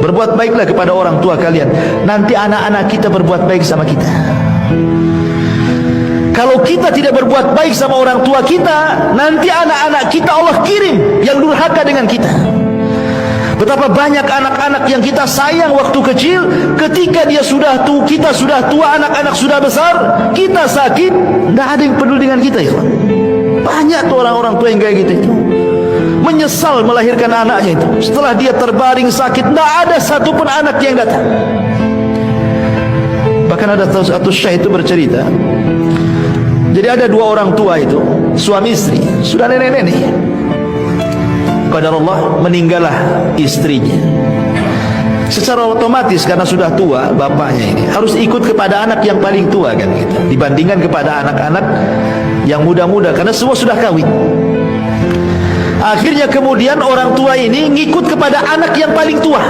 berbuat baiklah kepada orang tua kalian. Nanti anak-anak kita berbuat baik sama kita. Kalau kita tidak berbuat baik sama orang tua kita, nanti anak-anak kita Allah kirim yang durhaka dengan kita. Betapa banyak anak-anak yang kita sayang waktu kecil, ketika dia sudah tua, kita sudah tua, anak-anak sudah besar, kita sakit, tidak ada yang peduli dengan kita. Ya. Banyak tuh orang-orang tua yang kayak gitu itu. Menyesal melahirkan anaknya itu. Setelah dia terbaring sakit, tidak ada satupun anak yang datang. Bahkan ada satu syekh itu bercerita, jadi ada dua orang tua itu, suami istri, sudah nenek-nenek. Qadarullah meninggallah istrinya. Secara otomatis karena sudah tua bapaknya ini harus ikut kepada anak yang paling tua kan gitu, dibandingkan kepada anak-anak yang muda-muda karena semua sudah kawin. Akhirnya kemudian orang tua ini ngikut kepada anak yang paling tua.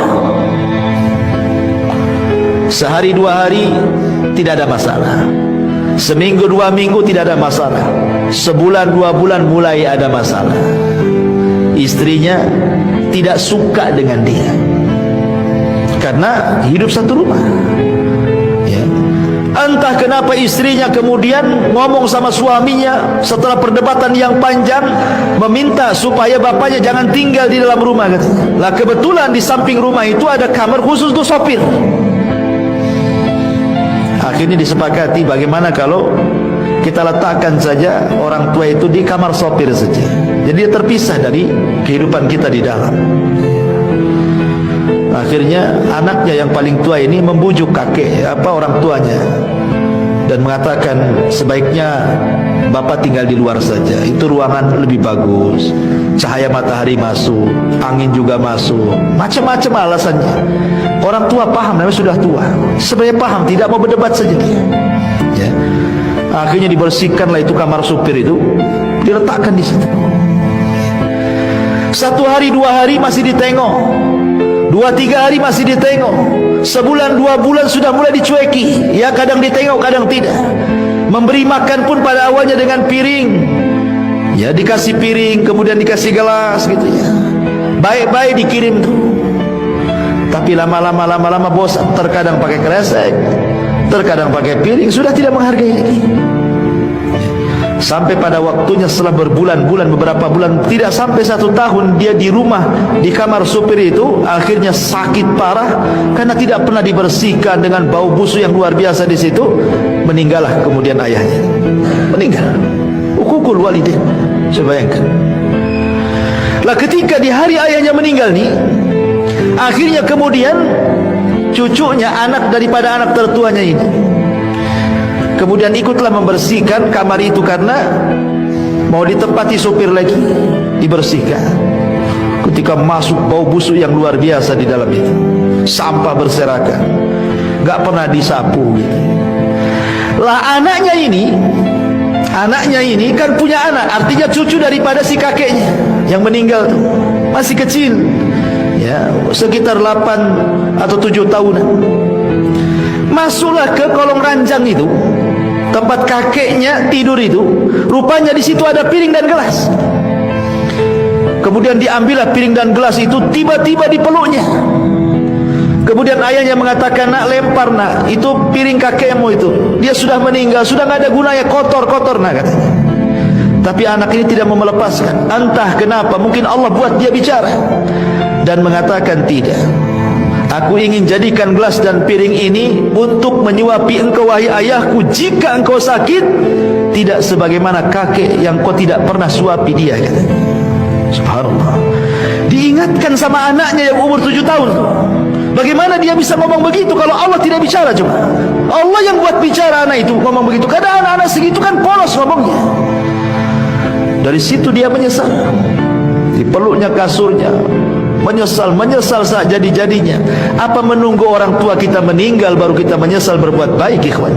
Sehari dua hari tidak ada masalah, seminggu dua minggu tidak ada masalah, sebulan dua bulan mulai ada masalah. Istrinya tidak suka dengan dia karena hidup satu rumah ya. Entah kenapa istrinya kemudian ngomong sama suaminya setelah perdebatan yang panjang, meminta supaya bapaknya jangan tinggal di dalam rumah katanya. Lah kebetulan di samping rumah itu ada kamar khusus untuk sopir. Akhirnya disepakati bagaimana kalau kita letakkan saja orang tua itu di kamar sopir saja. Jadi dia terpisah dari kehidupan kita di dalam. Akhirnya anaknya yang paling tua ini membujuk kakek orang tuanya dan mengatakan sebaiknya bapak tinggal di luar saja. Itu ruangan lebih bagus, cahaya matahari masuk, angin juga masuk, macam-macam alasannya. Orang tua paham, namanya sudah tua, sebenarnya paham, tidak mau berdebat saja dia. Ya. Akhirnya dibersihkanlah itu kamar supir itu, diletakkan di situ. Satu hari dua hari masih ditengok, dua tiga hari masih ditengok, sebulan dua bulan sudah mulai dicueki. Ya kadang ditengok kadang tidak. Memberi makan pun pada awalnya dengan piring, ya dikasih piring kemudian dikasih gelas gitu ya, baik-baik dikirim tuh. Tapi lama-lama bosan, terkadang pakai kresek, terkadang pakai piring, sudah tidak menghargai lagi. Sampai pada waktunya setelah berbulan-bulan, beberapa bulan, tidak sampai 1 tahun dia di rumah, di kamar supir itu, akhirnya sakit parah karena tidak pernah dibersihkan dengan bau busuk yang luar biasa di situ. Meninggallah kemudian ayahnya, meninggal. Uququl walidain. Coba bayangkan. Lah ketika di hari ayahnya meninggal nih, akhirnya kemudian cucunya, anak daripada anak tertuanya ini, kemudian ikutlah membersihkan kamar itu karena mau ditempati supir lagi, dibersihkan. Ketika masuk bau busuk yang luar biasa di dalam itu, sampah berserakan, gak pernah disapu gitu. Lah anaknya ini kan punya anak, artinya cucu daripada si kakeknya yang meninggal tuh, masih kecil ya, sekitar 8 atau 7 tahunan. Masuklah ke kolong ranjang itu, tempat kakeknya tidur itu. Rupanya di situ ada piring dan gelas. Kemudian diambillah piring dan gelas itu, tiba-tiba dipeluknya. Kemudian ayahnya mengatakan, nak lempar nak, itu piring kakekmu itu, dia sudah meninggal, sudah nggak ada gunanya, kotor nak katanya. Tapi anak ini tidak mau melepaskan. Entah kenapa, mungkin Allah buat dia bicara dan mengatakan, tidak, aku ingin jadikan gelas dan piring ini untuk menyuapi engkau wahai ayahku jika engkau sakit, tidak sebagaimana kakek yang kau tidak pernah suapi dia katanya. Subhanallah. Diingatkan sama anaknya yang umur 7 tahun. Bagaimana dia bisa ngomong begitu kalau Allah tidak bicara? Coba Allah yang buat bicara anak itu ngomong begitu. Kadang anak-anak segitu kan polos ngomongnya. Dari situ dia menyesal, dipeluknya kasurnya, menyesal saat jadi-jadinya. Apa menunggu orang tua kita meninggal baru kita menyesal berbuat baik, ikhwan?